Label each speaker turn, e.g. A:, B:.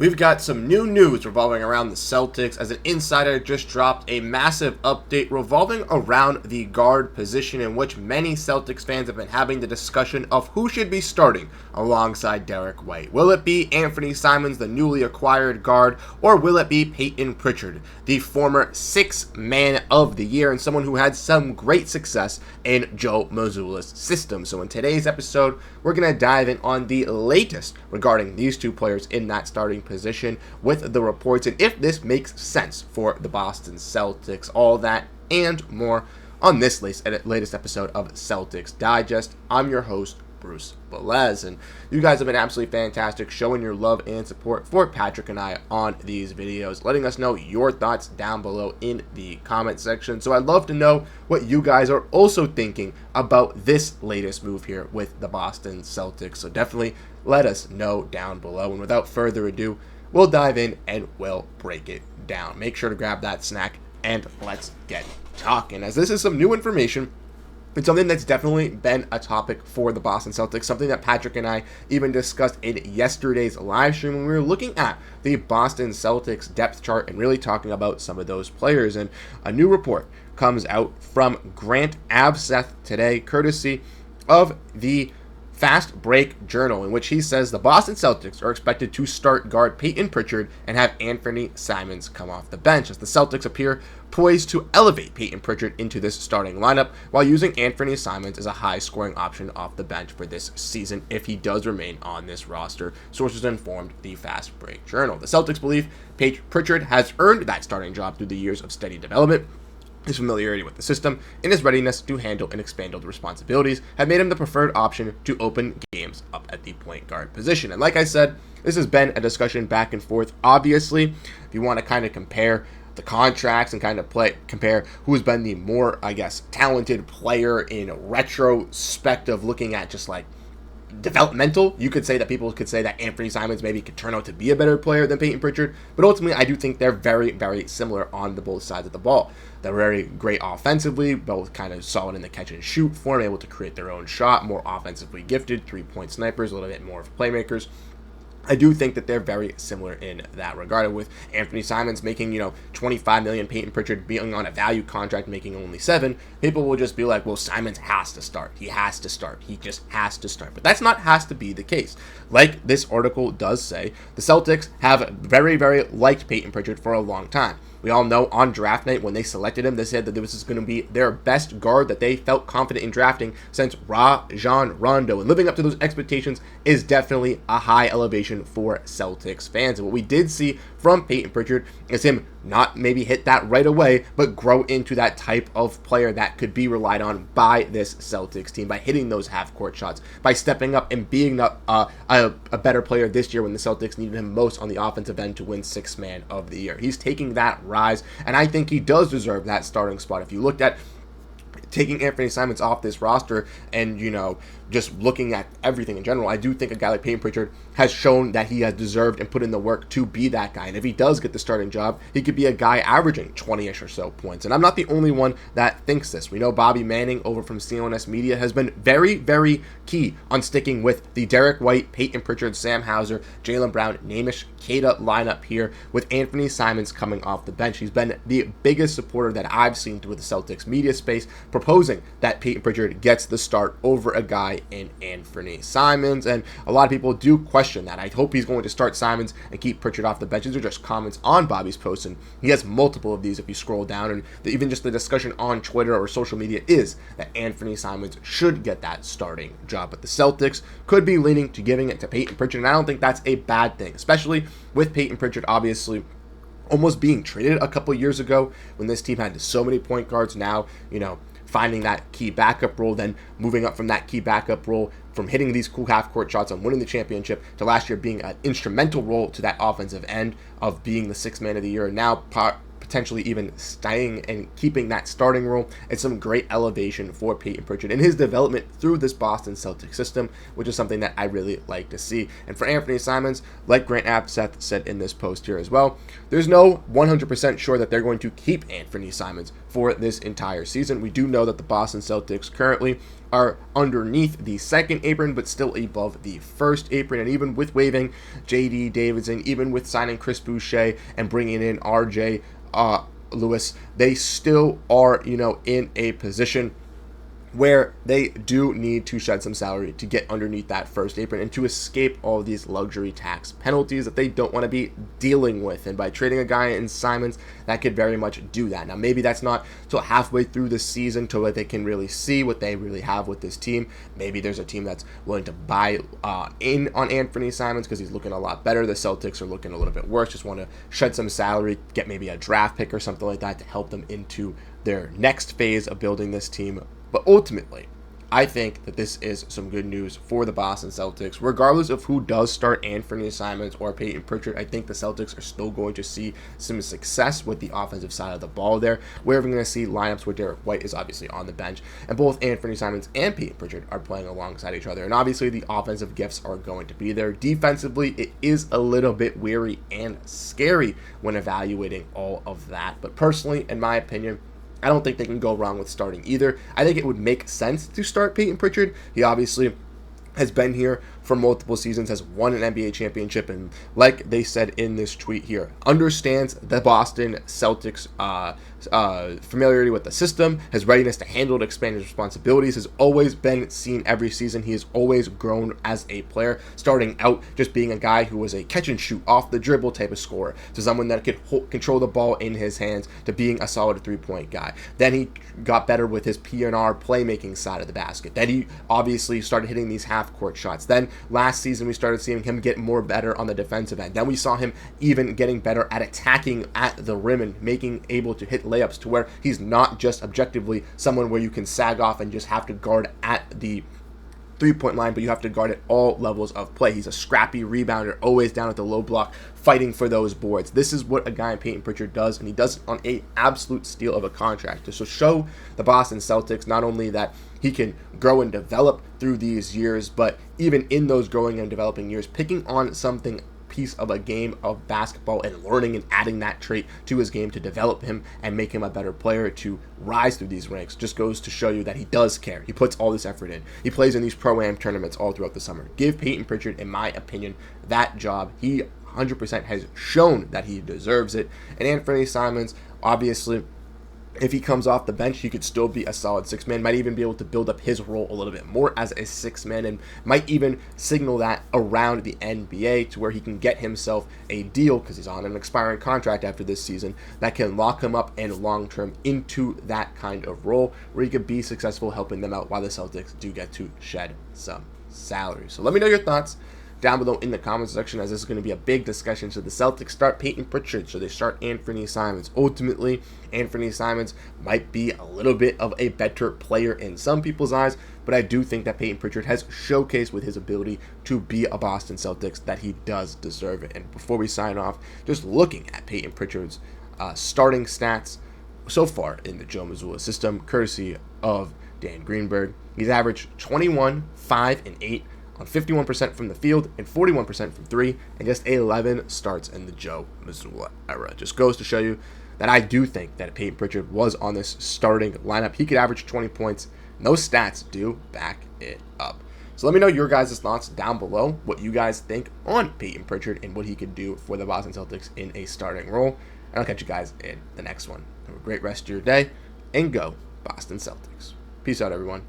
A: We've got some new news revolving around the Celtics as an insider just dropped a massive update revolving around the guard position, in which many Celtics fans have been having the discussion of who should be starting alongside Derrick White. Will it be Anthony Simons, the newly acquired guard, or will it be Peyton Pritchard, the former Sixth Man of the Year and someone who had some great success in Joe Mazzulla's system? So in today's episode, we're going to dive in on the latest regarding these two players in that starting position with the reports and if this makes sense for the Boston Celtics. All that and more on this latest episode of Celtics Digest. I'm your host, Bruce Veliz, and you guys have been absolutely fantastic showing your love and support for Patrick and I on these videos, letting us know your thoughts down below in the comment section. So I'd love to know what you guys are also thinking about this latest move here with the Boston Celtics. So definitely let us know down below, and without further ado, we'll dive in and we'll break it down. Make sure to grab that snack and let's get talking, as this is some new information. It's something that's definitely been a topic for the Boston Celtics, something that Patrick and I even discussed in yesterday's live stream when we were looking at the Boston Celtics depth chart and really talking about some of those players. And a new report comes out from Grant Abseth today, courtesy of the Fast Break Journal, in which he says the Boston Celtics are expected to start guard Peyton Pritchard and have Anthony Simons come off the bench, as the Celtics appear poised to elevate Peyton Pritchard into this starting lineup while using Anthony Simons as a high-scoring option off the bench for this season if he does remain on this roster, sources informed the Fast Break Journal. The Celtics believe Pritchard has earned that starting job through the years of steady development. His familiarity with the system and his readiness to handle and expanded responsibilities have made him the preferred option to open games up at the point guard position. And like I said, this has been a discussion back and forth. Obviously, if you want to kind of compare the contracts and kind of compare who's been the more, talented player in retrospective, looking at just like developmental, you could say that people could say that Anthony Simons maybe could turn out to be a better player than Peyton Pritchard, but ultimately I do think they're very, very similar on the both sides of the ball. They're very great offensively, both kind of solid in the catch and shoot form, able to create their own shot, more offensively gifted, three-point snipers, a little bit more of playmakers. I do think that they're very similar in that regard, with Anthony Simons making, $25 million, Peyton Pritchard being on a value contract making only $7 million. People will just be like, well, Simons has to start. He has to start. He just has to start. But that's not has to be the case. Like this article does say, the Celtics have very, very liked Peyton Pritchard for a long time. We all know on draft night when they selected him, they said that this was going to be their best guard that they felt confident in drafting since Rajon Rondo. And living up to those expectations is definitely a high elevation for Celtics fans. And what we did see from Peyton Pritchard is him not maybe hit that right away, but grow into that type of player that could be relied on by this Celtics team by hitting those half-court shots, by stepping up and being a better player this year when the Celtics needed him most on the offensive end to win Sixth Man of the Year. He's taking that rise, and I think he does deserve that starting spot. If you looked at taking Anthony Simons off this roster and, just looking at everything in general, I do think a guy like Peyton Pritchard has shown that he has deserved and put in the work to be that guy. And if he does get the starting job, he could be a guy averaging 20-ish or so points. And I'm not the only one that thinks this. We know Bobby Manning over from CLNS Media has been very, very key on sticking with the Derrick White, Peyton Pritchard, Sam Hauser, Jaylen Brown, Namish, Keita lineup here with Anthony Simons coming off the bench. He's been the biggest supporter that I've seen through the Celtics media space, proposing that Peyton Pritchard gets the start over a guy in Anthony Simons, and a lot of people do question that. I hope he's going to start Simons and keep Pritchard off the bench. These are just comments on Bobby's post, and he has multiple of these if you scroll down, and even just the discussion on Twitter or social media is that Anthony Simons should get that starting job, but the Celtics could be leaning to giving it to Peyton Pritchard, and I don't think that's a bad thing, especially with Peyton Pritchard obviously almost being traded a couple years ago when this team had so many point guards. Now, finding that key backup role, then moving up from that key backup role, from hitting these cool half-court shots and winning the championship to last year being an instrumental role to that offensive end of being the Sixth Man of the Year, and now potentially even staying and keeping that starting role. It's some great elevation for Peyton Pritchard and his development through this Boston Celtics system, which is something that I really like to see. And for Anthony Simons, like Grant Abseth said in this post here as well, there's no 100% sure that they're going to keep Anthony Simons for this entire season. We do know that the Boston Celtics currently are underneath the second apron, but still above the first apron. And even with waiving J.D. Davidson, even with signing Chris Boucher and bringing in R.J. Lewis, they still are, in a position where they do need to shed some salary to get underneath that first apron and to escape all these luxury tax penalties that they don't want to be dealing with. And by trading a guy in Simons, that could very much do that. Now, maybe that's not till halfway through the season to where they can really see what they really have with this team. Maybe there's a team that's willing to buy in on Anthony Simons because he's looking a lot better. The Celtics are looking a little bit worse, just want to shed some salary, get maybe a draft pick or something like that to help them into their next phase of building this team. But ultimately, I think that this is some good news for the Boston Celtics. Regardless of who does start Anthony Simons or Peyton Pritchard, I think the Celtics are still going to see some success with the offensive side of the ball there. We're going to see lineups where Derrick White is obviously on the bench, and both Anthony Simons and Peyton Pritchard are playing alongside each other. And obviously, the offensive gifts are going to be there. Defensively, it is a little bit weary and scary when evaluating all of that. But personally, in my opinion, I don't think they can go wrong with starting either. I think it would make sense to start Peyton Pritchard. He obviously has been here for multiple seasons, has won an NBA championship, and like they said in this tweet here, understands the Boston Celtics familiarity with the system, his readiness to handle and expand his responsibilities has always been seen every season. He has always grown as a player, starting out just being a guy who was a catch and shoot off the dribble type of scorer to someone that could control the ball in his hands to being a solid three-point guy. Then he got better with his P&R playmaking side of the basket. Then he obviously started hitting these half-court shots. Then last season we started seeing him get more better on the defensive end. Then we saw him even getting better at attacking at the rim and making able to hit layups to where he's not just objectively someone where you can sag off and just have to guard at the three-point line, but you have to guard at all levels of play. He's a scrappy rebounder, always down at the low block, fighting for those boards. This is what a guy in Peyton Pritchard does, and he does it on an absolute steal of a contract. To show the Boston Celtics not only that he can grow and develop through these years, but even in those growing and developing years, picking on something piece of a game of basketball and learning and adding that trait to his game to develop him and make him a better player to rise through these ranks just goes to show you that he does care. He puts all this effort in. He plays in these Pro-Am tournaments all throughout the summer. Give Peyton Pritchard, in my opinion, that job. He 100% has shown that he deserves it. And Anthony Simons, obviously, if he comes off the bench, he could still be a solid six-man, might even be able to build up his role a little bit more as a six-man, and might even signal that around the NBA to where he can get himself a deal, because he's on an expiring contract after this season, that can lock him up and long-term into that kind of role where he could be successful helping them out while the Celtics do get to shed some salary. So let me know your thoughts down below in the comments section, as this is going to be a big discussion. Should the Celtics start Peyton Pritchard? Should they start Anthony Simons? Ultimately, Anthony Simons might be a little bit of a better player in some people's eyes, but I do think that Peyton Pritchard has showcased with his ability to be a Boston Celtics that he does deserve it. And before we sign off, just looking at Peyton Pritchard's starting stats so far in the Joe Mazzulla system, courtesy of Dan Greenberg, he's averaged 21, 5, and 8 on 51% from the field and 41% from three, and just 11 starts in the Joe Mazzulla era. Just goes to show you that I do think that if Peyton Pritchard was on this starting lineup, he could average 20 points, and those stats do back it up. So let me know your guys' thoughts down below, what you guys think on Peyton Pritchard and what he could do for the Boston Celtics in a starting role. And I'll catch you guys in the next one. Have a great rest of your day, and go Boston Celtics. Peace out, everyone.